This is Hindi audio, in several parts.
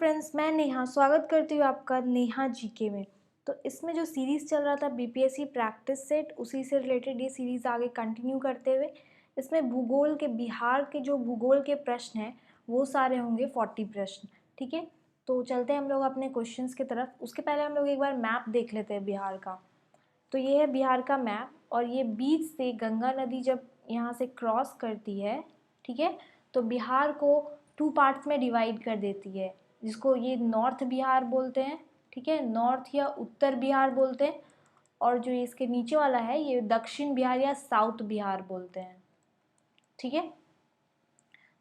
फ्रेंड्स, मैं नेहा स्वागत करती हूँ आपका नेहा जीके में। तो इसमें जो सीरीज़ चल रहा था बीपीएससी प्रैक्टिस सेट, उसी से रिलेटेड ये सीरीज़ आगे कंटिन्यू करते हुए इसमें भूगोल के बिहार के जो भूगोल के प्रश्न हैं वो सारे होंगे 40 प्रश्न। ठीक है, तो चलते हैं हम लोग अपने क्वेश्चंस की तरफ। उसके पहले हम लोग एक बार मैप देख लेते हैं बिहार का। तो ये है बिहार का मैप और ये बीच से गंगा नदी जब यहाँ से क्रॉस करती है, ठीक है, तो बिहार को 2 पार्ट्स में डिवाइड कर देती है, जिसको ये नॉर्थ बिहार बोलते हैं, ठीक है, नॉर्थ या उत्तर बिहार बोलते हैं, और जो इसके नीचे वाला है ये दक्षिण बिहार या साउथ बिहार बोलते हैं। ठीक है,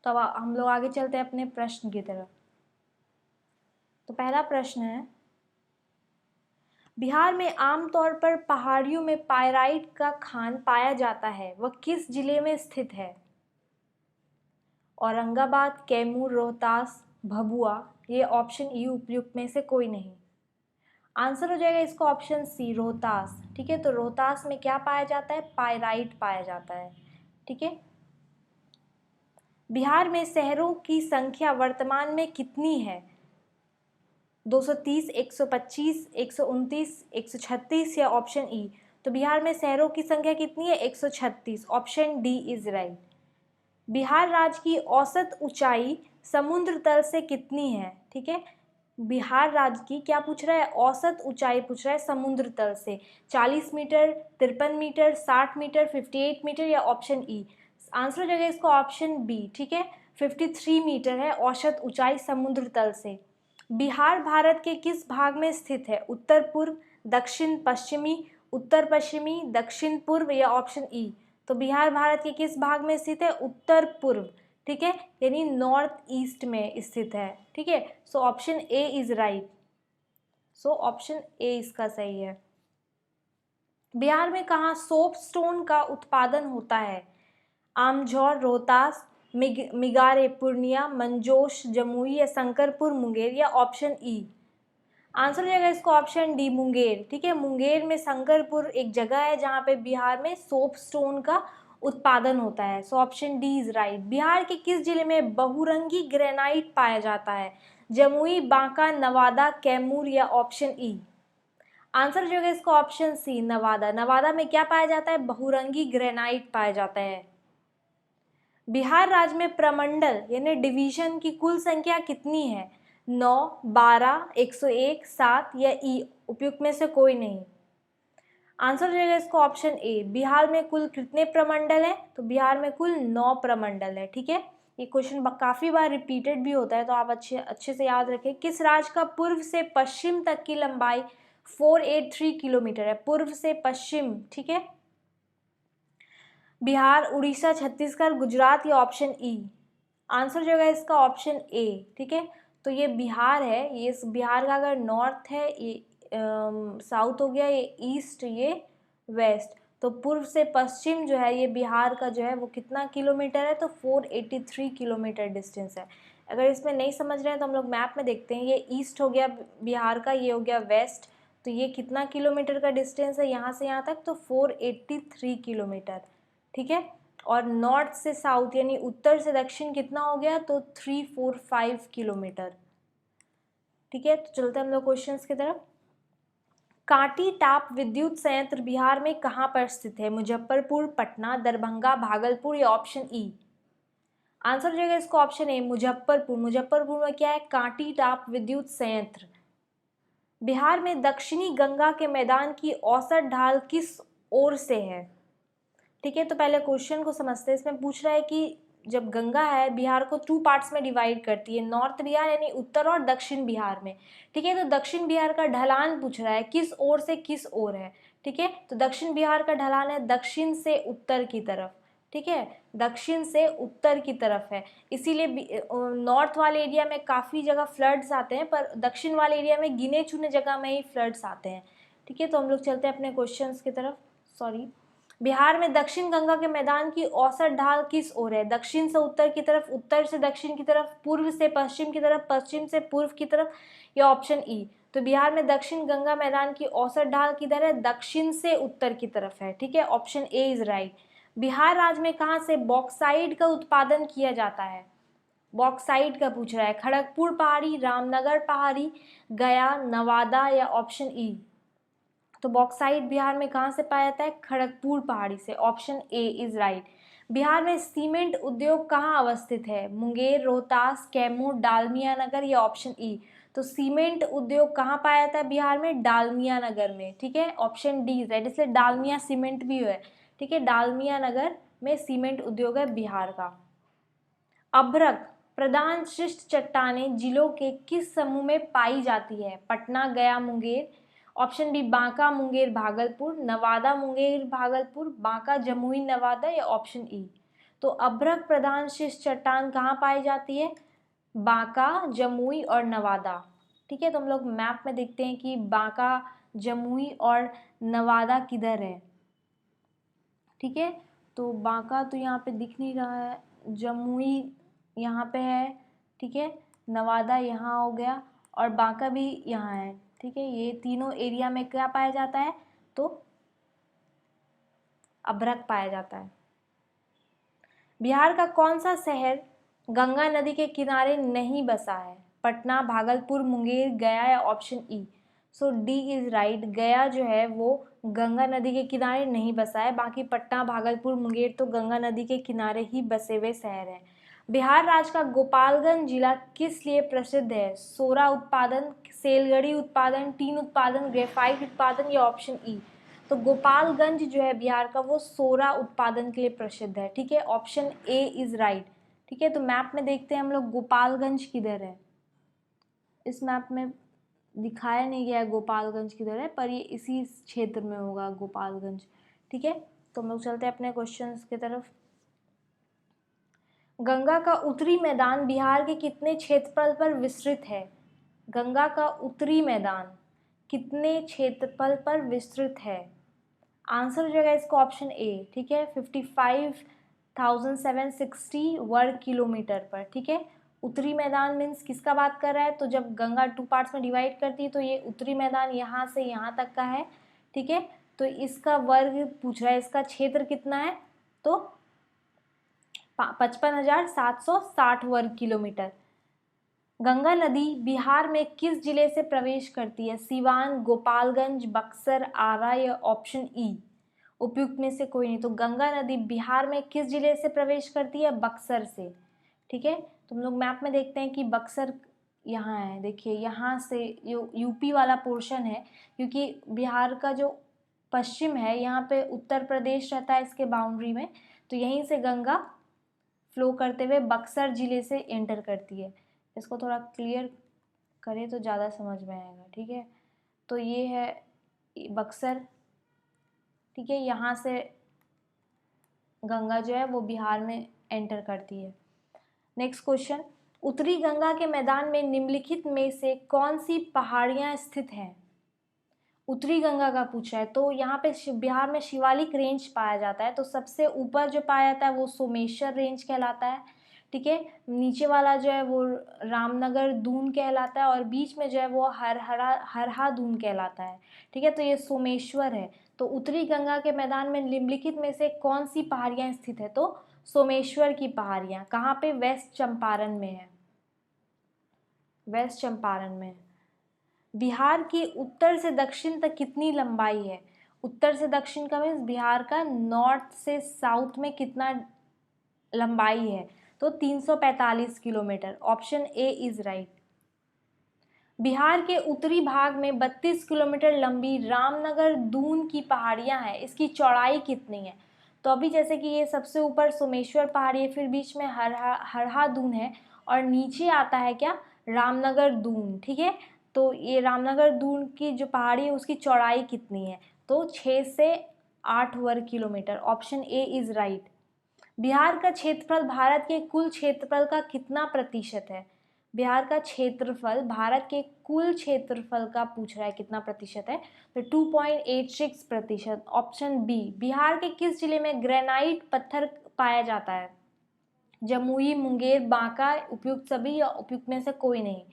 तो अब हम लोग आगे चलते हैं अपने प्रश्न की तरफ। तो पहला प्रश्न है, बिहार में आमतौर पर पहाड़ियों में पाइराइट का खान पाया जाता है, वह किस जिले में स्थित है? औरंगाबाद, कैमूर, रोहतास, भभुआ। ये ऑप्शन ई उपयुक्त में से कोई नहीं। आंसर हो जाएगा इसका ऑप्शन सी, रोहतास। ठीक है, तो रोहतास में क्या पाया जाता है? पाइराइट पाया जाता है। ठीक है, बिहार में शहरों की संख्या वर्तमान में कितनी है? 230, 125, 129, 136 या ऑप्शन ई? तो बिहार में शहरों की संख्या कितनी है? 136। Option D is right. Bihar राज्य की औसत ऊंचाई समुद्र तल से कितनी है? ठीक है, बिहार राज्य की क्या पूछ रहा है? औसत ऊंचाई पूछ रहा है समुद्र तल से। 40 मीटर, 53 मीटर, 60 मीटर, 58 मीटर या ऑप्शन ई? आंसर हो जाएगा इसका ऑप्शन बी। ठीक है, 53 मीटर है औसत ऊंचाई समुद्र तल से। बिहार भारत के किस भाग में स्थित है? उत्तर पूर्व, दक्षिण पश्चिमी, उत्तर पश्चिमी, दक्षिण पूर्व या ऑप्शन ई? तो बिहार भारत के किस भाग में स्थित है? उत्तर पूर्व। ठीक है, यानी नॉर्थ ईस्ट में स्थित है। ठीक है, so option A is right. So option A इसका सही है। बिहार में कहाँ सोप स्टोन का उत्पादन होता है? आमझौर, रोहतास, मिगारे, पूर्णिया, मंजोश, जमुई या शंकरपुर, मुंगेर या ऑप्शन ई? आंसर हो जाएगा इसको ऑप्शन डी, मुंगेर। ठीक है, मुंगेर में शंकरपुर एक जगह है जहाँ पे बिहार में सोप स्टोन का उत्पादन होता है। So option D is right. Bihar के किस जिले में बहुरंगी ग्रेनाइट पाया जाता है? जमुई, बांका, नवादा, कैमूर या ऑप्शन ई? आंसर जो है इसका ऑप्शन सी, नवादा। नवादा में क्या पाया जाता है? बहुरंगी ग्रेनाइट पाया जाता है। बिहार राज्य में प्रमंडल यानी डिवीजन की कुल संख्या कितनी है? 9, 12, 101, 7 या ई? उपयुक्त में से कोई नहीं। आंसर हो जाएगा इसको ऑप्शन ए। बिहार में कुल कितने प्रमंडल है? तो बिहार में कुल 9 प्रमंडल है। ठीक है, ये क्वेश्चन काफी बार रिपीटेड भी होता है, तो आप अच्छे से याद रखें। किस राज्य का पूर्व से पश्चिम तक की लंबाई 483 किलोमीटर है? पूर्व से पश्चिम। ठीक है, बिहार, उड़ीसा, छत्तीसगढ़, गुजरात या ऑप्शन ई? आंसर जो है इसका ऑप्शन ए। ठीक है, तो ये बिहार है। ये इस बिहार का अगर नॉर्थ है, ये साउथ हो गया, ये ईस्ट, ये वेस्ट, तो पूर्व से पश्चिम जो है ये बिहार का जो है वो कितना किलोमीटर है? तो 483 किलोमीटर डिस्टेंस है। अगर इसमें नहीं समझ रहे हैं तो हम लोग मैप में देखते हैं। ये ईस्ट हो गया बिहार का, ये हो गया वेस्ट, तो ये कितना किलोमीटर का डिस्टेंस है यहाँ से यहाँ तक? तो 483 किलोमीटर। ठीक है, और नॉर्थ से साउथ यानी उत्तर से दक्षिण कितना हो गया? तो 345 किलोमीटर। ठीक है, तो चलते हैं हम लोग क्वेश्चंस की तरफ। कांटी टाप विद्युत संयंत्र बिहार में कहाँ पर स्थित है? मुजफ्फरपुर, पटना, दरभंगा, भागलपुर या ऑप्शन ई? आंसर हो जाएगा इसको ऑप्शन ए, मुजफ्फरपुर। मुजफ्फरपुर में क्या है? कांटी टाप विद्युत संयंत्र। बिहार में दक्षिणी गंगा के मैदान की औसत ढाल किस ओर से है? ठीक है, तो पहले क्वेश्चन को समझते हैं। इसमें पूछ रहा है कि जब गंगा है बिहार को 2 पार्ट्स में डिवाइड करती है, नॉर्थ बिहार यानी उत्तर और दक्षिण बिहार में। ठीक है, तो दक्षिण बिहार का ढलान पूछ रहा है किस ओर से किस ओर है। ठीक है, तो दक्षिण बिहार का ढलान है दक्षिण से उत्तर की तरफ। ठीक है, दक्षिण से उत्तर की तरफ है, इसीलिए नॉर्थ वाले एरिया में काफ़ी जगह फ्लड्स आते हैं, पर दक्षिण वाले एरिया में गिने चुने जगह में ही फ्लड्स आते हैं। ठीक है, तो हम लोग चलते हैं अपने क्वेश्चंस की तरफ। सॉरी, बिहार में दक्षिण गंगा के मैदान की औसत ढाल किस ओर है? दक्षिण से उत्तर की तरफ, उत्तर से दक्षिण की तरफ, पूर्व से पश्चिम की तरफ, पश्चिम से पूर्व की तरफ या ऑप्शन ई? तो बिहार में दक्षिण गंगा मैदान की औसत ढाल किधर है? दक्षिण से उत्तर की तरफ है। ठीक है, option A is right. Bihar राज्य में कहाँ से बॉक्साइट का उत्पादन किया जाता है? बॉक्साइट का पूछ रहा है, खड़गपुर पहाड़ी, रामनगर पहाड़ी, गया, नवादा या ऑप्शन ई। तो बॉक्साइट बिहार में कहाँ से पाया जाता है? खड़गपुर पहाड़ी से, option A is right. Bihar में सीमेंट उद्योग कहाँ अवस्थित है? मुंगेर, रोहतास, कैमूर, डालमिया नगर या ऑप्शन ई। तो सीमेंट उद्योग कहाँ पाया जाता है बिहार में? डालमिया नगर में, ठीक है, ऑप्शन डी इज राइट। इसलिए डालमिया सीमेंट भी है, ठीक है, डालमिया नगर में सीमेंट उद्योग है बिहार का। अभ्रक प्रधान शिष्ट चट्टानें जिलों के किस समूह में पाई जाती है? पटना, गया, मुंगेर, ऑप्शन बी बांका, मुंगेर, भागलपुर, नवादा, मुंगेर, भागलपुर, बांका, जमुई, नवादा या ऑप्शन ई। तो अभ्रक प्रधान शिष्ट चट्टान कहाँ पाई जाती है? बांका, जमुई और नवादा, ठीक है। तो हम लोग मैप में देखते हैं कि बांका, जमुई और नवादा किधर है, ठीक है। तो बांका तो यहाँ पे दिख नहीं रहा है, जमुई यहाँ पे है, ठीक है, नवादा यहाँ हो गया और बांका भी यहाँ है, ठीक है। ये तीनों एरिया में क्या पाया जाता है? तो अभ्रक पाया जाता है। बिहार का कौन सा शहर गंगा नदी के किनारे नहीं बसा है? पटना, भागलपुर, मुंगेर, गया या option E. So D is right. गया जो है वो गंगा नदी के किनारे नहीं बसा है, बाकी पटना, भागलपुर, मुंगेर तो गंगा नदी के किनारे ही बसे हुए शहर हैं। बिहार राज्य का गोपालगंज जिला किस लिए प्रसिद्ध है? सोरा उत्पादन, सेलगड़ी उत्पादन, टीन उत्पादन, ग्रेफाइट उत्पादन या ऑप्शन ई। तो गोपालगंज जो है बिहार का वो सोरा उत्पादन के लिए प्रसिद्ध है, ठीक है, ऑप्शन ए इज राइट, ठीक है। तो मैप में देखते हैं हम लोग गोपालगंज किधर है। इस मैप में दिखाया नहीं गया है गोपालगंज किधर है, पर ये इसी क्षेत्र में होगा गोपालगंज, ठीक है। तो हम लोग चलते हैं अपने क्वेश्चंस की तरफ। गंगा का उत्तरी मैदान बिहार के कितने क्षेत्रफल पर विस्तृत है? गंगा का उत्तरी मैदान कितने क्षेत्रफल पर विस्तृत है? आंसर हो जाएगा इसका ऑप्शन ए, ठीक है, 55,760 वर्ग किलोमीटर पर, ठीक है। उत्तरी मैदान मीन्स किसका बात कर रहा है? तो जब गंगा 2 पार्ट्स में डिवाइड करती है तो ये उत्तरी मैदान यहाँ से यहाँ तक का है, ठीक है। तो इसका वर्ग पूछ रहा है, इसका क्षेत्र कितना है? तो 55,760 वर्ग किलोमीटर। गंगा नदी बिहार में किस जिले से प्रवेश करती है? सिवान, गोपालगंज, बक्सर, आरा या ऑप्शन ई। उपयुक्त में से कोई नहीं। तो गंगा नदी बिहार में किस जिले से प्रवेश करती है? बक्सर से, ठीक है। तो हम लोग मैप में देखते हैं कि बक्सर यहाँ है, देखिए यहाँ से यूपी वाला पोर्शन है, क्योंकि बिहार का जो पश्चिम है यहाँ पे उत्तर प्रदेश रहता है इसके बाउंड्री में, तो यहीं से गंगा फ्लो करते हुए बक्सर जिले से एंटर करती है। इसको थोड़ा क्लियर करें तो ज़्यादा समझ में आएगा, ठीक है। तो ये है बक्सर, ठीक है, यहाँ से गंगा जो है वो बिहार में एंटर करती है। नेक्स्ट क्वेश्चन, उत्तरी गंगा के मैदान में निम्नलिखित में से कौन सी पहाड़ियाँ स्थित हैं? उत्तरी गंगा का पूछा है, तो यहाँ पे बिहार में शिवालिक रेंज पाया जाता है। तो सबसे ऊपर जो पाया जाता है वो सोमेश्वर रेंज कहलाता है, ठीक है। नीचे वाला जो है वो रामनगर दून कहलाता है और बीच में जो है वो हरहा दून कहलाता है, ठीक है। तो ये सोमेश्वर है। तो उत्तरी गंगा के मैदान में निम्नलिखित में से कौन सी पहाड़ियाँ स्थित है? तो सोमेश्वर की पहाड़ियाँ। कहाँ पे? वेस्ट चंपारण में है, वेस्ट चंपारण में। बिहार की उत्तर से दक्षिण तक कितनी लंबाई है? उत्तर से दक्षिण का मीन्स बिहार का नॉर्थ से साउथ में कितना लंबाई है? तो 345 kilometre, option A is right. Bihar के उत्तरी भाग में 32 किलोमीटर लंबी रामनगर दून की पहाड़ियां हैं, इसकी चौड़ाई कितनी है? तो अभी जैसे कि ये सबसे ऊपर सोमेश्वर पहाड़ी है, फिर बीच में हरहा दून है और नीचे आता है क्या? रामनगर दून, ठीक है। तो ये रामनगर दून की जो पहाड़ी है उसकी चौड़ाई कितनी है? तो 6 से 8 वर्ग किलोमीटर, option A is right. Bihar का क्षेत्रफल भारत के कुल क्षेत्रफल का कितना प्रतिशत है? बिहार का क्षेत्रफल भारत के कुल क्षेत्रफल का पूछ रहा है कितना प्रतिशत है? तो 2.86%, ऑप्शन बी। बिहार के किस जिले में ग्रेनाइट पत्थर पाया जाता है? जमुई, मुंगेर, बांका, उपयुक्त सभी या उपयुक्त में से कोई नहीं।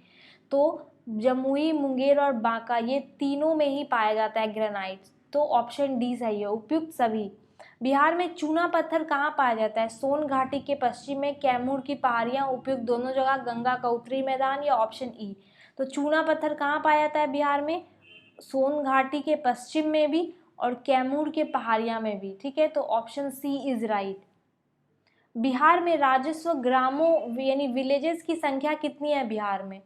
तो जमुई, मुंगेर और बांका ये तीनों में ही पाया जाता है ग्रेनाइट, तो ऑप्शन डी सही है, उपयुक्त सभी। बिहार में चूना पत्थर कहाँ पाया जाता है? सोन घाटी के पश्चिम में, कैमूर की पहाड़ियाँ, उपयुक्त दोनों जगह, गंगा का उत्तरी मैदान, या ऑप्शन ई। तो चूना पत्थर कहाँ पाया जाता है बिहार में? सोन घाटी के पश्चिम में भी और कैमूर के पहाड़ियाँ में भी। ठीक है, तो option C is right. Bihar में राजस्व ग्रामों यानी विलेजेस की संख्या कितनी है बिहार में?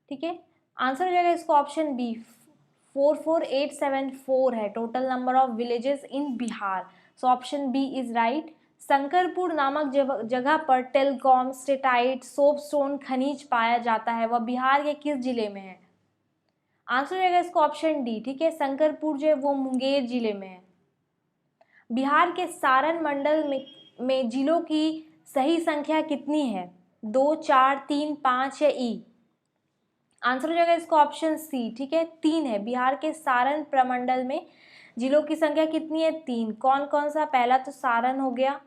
ठीक है, आंसर हो जाएगा इसको ऑप्शन बी, 44874 है total number of villages in Bihar. So option B is right. Shankarpur नामक जगह पर टेलकॉम, स्टेटाइट, सोपस्टोन खनिज पाया जाता है, वह बिहार के किस जिले में है? आंसर हो जाएगा इसको ऑप्शन डी। ठीक है, शंकरपुर जो है वो मुंगेर जिले में है। बिहार के सारण मंडल में जिलों की सही संख्या कितनी है? 2, 4, 3, 5 या ई? आंसर हो जाएगा इसका ऑप्शन सी। ठीक है, 3 है। बिहार के सारण प्रमंडल में जिलों की संख्या कितनी है? 3। कौन कौन सा? पहला तो सारण हो गया,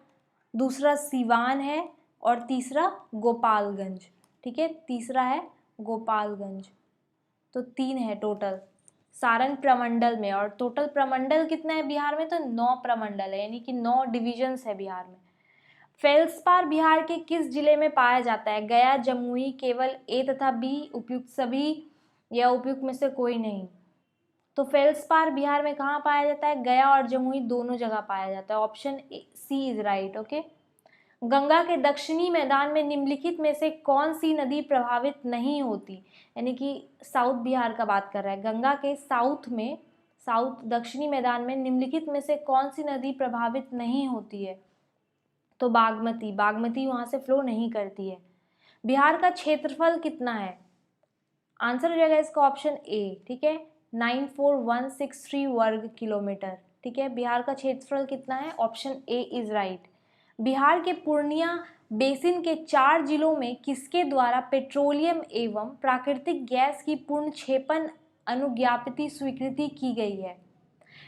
दूसरा सीवान है और तीसरा गोपालगंज। ठीक है, तीसरा है गोपालगंज। तो 3 है टोटल सारण प्रमंडल में। और टोटल प्रमंडल कितना है बिहार में? तो 9 प्रमंडल है, यानी कि 9 डिविजन्स है बिहार में। फेल्सपार बिहार के किस जिले में पाया जाता है? गया, जमुई, केवल ए तथा बी, उपयुक्त सभी, या उपयुक्त में से कोई नहीं? तो फेल्सपार बिहार में कहाँ पाया जाता है? गया और जमुई दोनों जगह पाया जाता है। Option C is right. Okay. Ganga के दक्षिणी मैदान में निम्नलिखित में से कौन सी नदी प्रभावित नहीं होती? यानी कि साउथ बिहार का बात कर रहा है। गंगा के साउथ दक्षिणी मैदान में निम्नलिखित में से कौन सी नदी प्रभावित नहीं होती है? तो बागमती वहां से फ्लो नहीं करती है। बिहार का क्षेत्रफल कितना है? आंसर हो जाएगा इसका ऑप्शन ए। ठीक है, 94163 वर्ग किलोमीटर। ठीक है, बिहार का क्षेत्रफल कितना है? Option A is right. Bihar के पूर्णिया बेसिन के 4 जिलों में किसके द्वारा पेट्रोलियम एवं प्राकृतिक गैस की पूर्ण क्षेपण अनुज्ञापति स्वीकृति की गई है?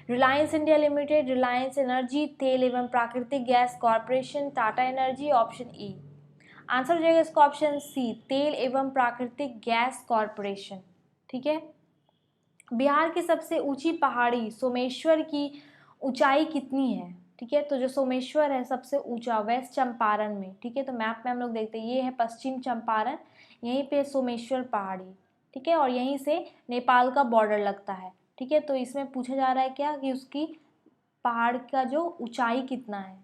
Reliance India limited, Reliance energy, तेल एवं प्राकृतिक gas corporation, Tata energy, option E. Answer हो जाएगा इसका ऑप्शन सी, तेल एवं प्राकृतिक गैस कॉरपोरेशन। ठीक है, बिहार की सबसे ऊंची पहाड़ी सोमेश्वर की ऊंचाई कितनी है? ठीक है, तो जो सोमेश्वर है सबसे ऊंचा वेस्ट चंपारण में। ठीक है, तो मैप में हम लोग देखते हैं, ये है पश्चिम चंपारण, यहीं पे सोमेश्वर पहाड़ी। ठीक है, और यहीं से नेपाल का बॉर्डर लगता है। ठीक है, तो इसमें पूछा जा रहा है क्या कि उसकी पहाड़ का जो ऊंचाई कितना है।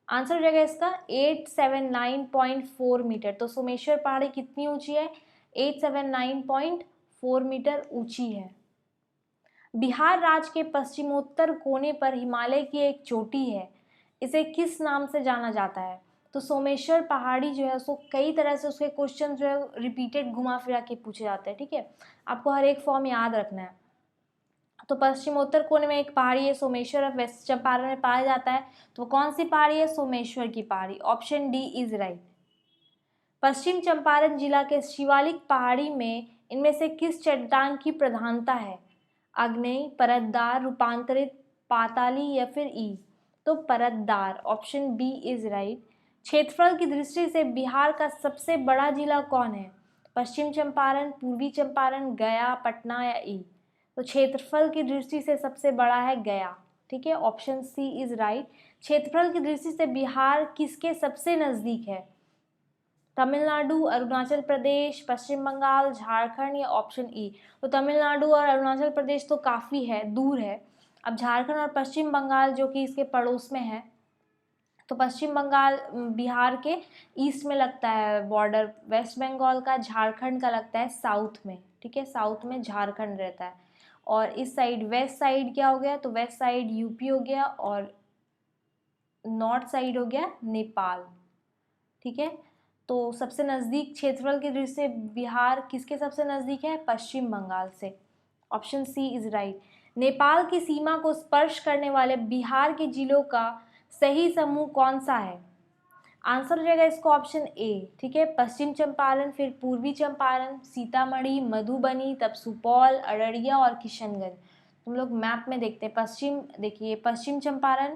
आंसर हो जाएगा इसका 879.4 मीटर। तो सोमेश्वर पहाड़ी कितनी ऊंची है? 879.4 मीटर ऊंची है। बिहार राज्य के पश्चिमोत्तर कोने पर हिमालय की एक चोटी है, इसे किस नाम से जाना जाता है? तो सोमेश्वर पहाड़ी जो है उसको कई तरह से उसके क्वेश्चन जो है रिपीटेड घुमा फिरा के पूछे जाते हैं। ठीक है, आपको हर एक फॉर्म याद रखना है। तो पश्चिमोत्तर कोने में एक पहाड़ी है सोमेश्वर, वेस्ट चंपारण में पाया जाता है। तो कौन सी पहाड़ी है? सोमेश्वर की पहाड़ी। Option D is right. Paschim Champaran जिला के शिवालिक पहाड़ी में इनमें से किस चट्टान की प्रधानता है? आग्नेय, परतदार, रूपांतरित, पाताली या फिर ई? तो परतदार, ऑप्शन बी इज राइट। क्षेत्रफल की दृष्टि से बिहार का सबसे बड़ा जिला कौन है? पश्चिम चंपारण, पूर्वी चंपारण, गया, पटना या ई? तो क्षेत्रफल की दृष्टि से सबसे बड़ा है गया। ठीक है, ऑप्शन सी इज राइट। क्षेत्रफल की दृष्टि से बिहार किसके सबसे नजदीक है? तमिलनाडु, अरुणाचल प्रदेश, पश्चिम बंगाल, झारखंड या ऑप्शन ई? तो तमिलनाडु और अरुणाचल प्रदेश तो काफ़ी है, दूर है। अब झारखंड और पश्चिम बंगाल जो कि इसके पड़ोस में है, तो पश्चिम बंगाल बिहार के ईस्ट में लगता है बॉर्डर वेस्ट बंगाल का, झारखंड का लगता है साउथ में। ठीक है, साउथ में झारखंड रहता है। और इस साइड वेस्ट साइड क्या हो गया? तो वेस्ट साइड यूपी हो गया और नॉर्थ साइड हो गया नेपाल। ठीक है, तो सबसे नज़दीक क्षेत्रफल की दृष्टि से बिहार किसके सबसे नज़दीक है? पश्चिम बंगाल से। Option C is right. Nepal की सीमा को स्पर्श करने वाले बिहार के जिलों का सही समूह कौन सा है? आंसर हो जाएगा इसको ऑप्शन ए। ठीक है, पश्चिम चंपारण, फिर पूर्वी चंपारण, सीतामढ़ी, मधुबनी, तब सुपौल, अररिया और किशनगंज। तुम लोग मैप में देखते हैं, देखिए पश्चिम चंपारण,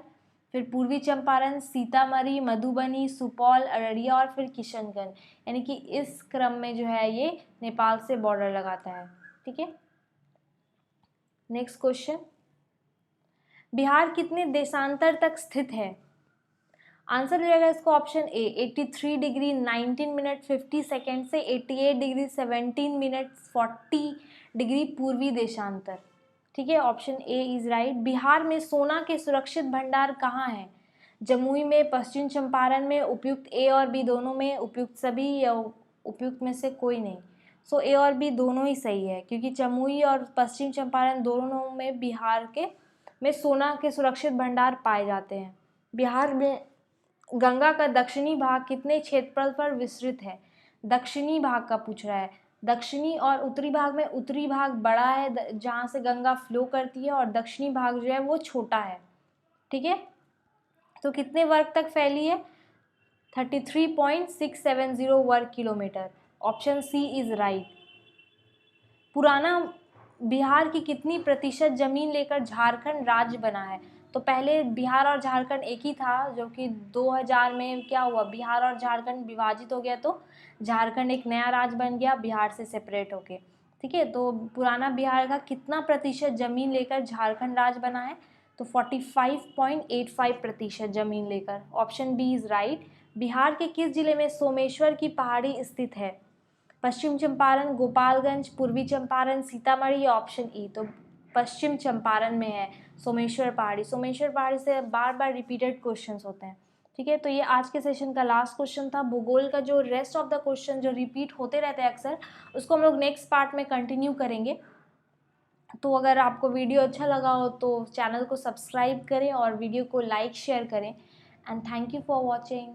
फिर पूर्वी चंपारण, सीतामढ़ी, मधुबनी, सुपौल, अररिया और फिर किशनगंज, यानी कि इस क्रम में जो है ये नेपाल से बॉर्डर लगाता है। ठीक है, नेक्स्ट क्वेश्चन। बिहार कितने देशांतर तक स्थित है? आंसर हो जाएगा इसको option A 83 degree 19 minute 50 second से 88 डिग्री 17 मिनट 40 डिग्री पूर्वी देशांतर। ठीक है, option A is right. Bihar में सोना के सुरक्षित भंडार कहाँ हैं? जमुई में, पश्चिम चंपारण में, उपयुक्त ए और बी दोनों में, उपयुक्त सभी या उपयुक्त में से कोई नहीं। सो ए और बी दोनों ही सही है, क्योंकि जमुई और पश्चिम चंपारण दोनों में बिहार के में सोना के सुरक्षित भंडार पाए जाते हैं। बिहार में गंगा का दक्षिणी भाग कितने क्षेत्रफल पर विस्तृत है? दक्षिणी भाग का पूछ रहा है। दक्षिणी और उत्तरी भाग में उत्तरी भाग बड़ा है जहाँ से गंगा फ्लो करती है, और दक्षिणी भाग जो है वो छोटा है। ठीक है, तो कितने वर्ग तक फैली है? 33.670 वर्ग किलोमीटर। Option C is right. पुराना बिहार की कितनी प्रतिशत जमीन लेकर झारखंड राज्य बना है? तो पहले बिहार और झारखंड एक ही था, जो कि 2000 में क्या हुआ, बिहार और झारखंड विभाजित हो गया, तो झारखंड एक नया राज्य बन गया बिहार से सेपरेट होके। ठीक है, तो पुराना बिहार का कितना प्रतिशत जमीन लेकर झारखंड राज्य बना है? तो 45.85% जमीन लेकर। Option B is right. Bihar के किस जिले में सोमेश्वर की पहाड़ी स्थित है? पश्चिम चंपारण, गोपालगंज, पूर्वी चंपारण, सीतामढ़ी या ऑप्शन ई? तो पश्चिम चंपारण में है सोमेश्वर पहाड़ी। सोमेश्वर पहाड़ी से बार बार रिपीटेड क्वेश्चंस होते हैं। ठीक है, तो ये आज के सेशन का लास्ट क्वेश्चन था। भूगोल का जो रेस्ट ऑफ द क्वेश्चन जो रिपीट होते रहते हैं अक्सर, उसको हम लोग नेक्स्ट पार्ट में कंटिन्यू करेंगे। तो अगर आपको वीडियो अच्छा लगा हो तो चैनल को सब्सक्राइब करें और वीडियो को लाइक शेयर करें। And thank you for watching.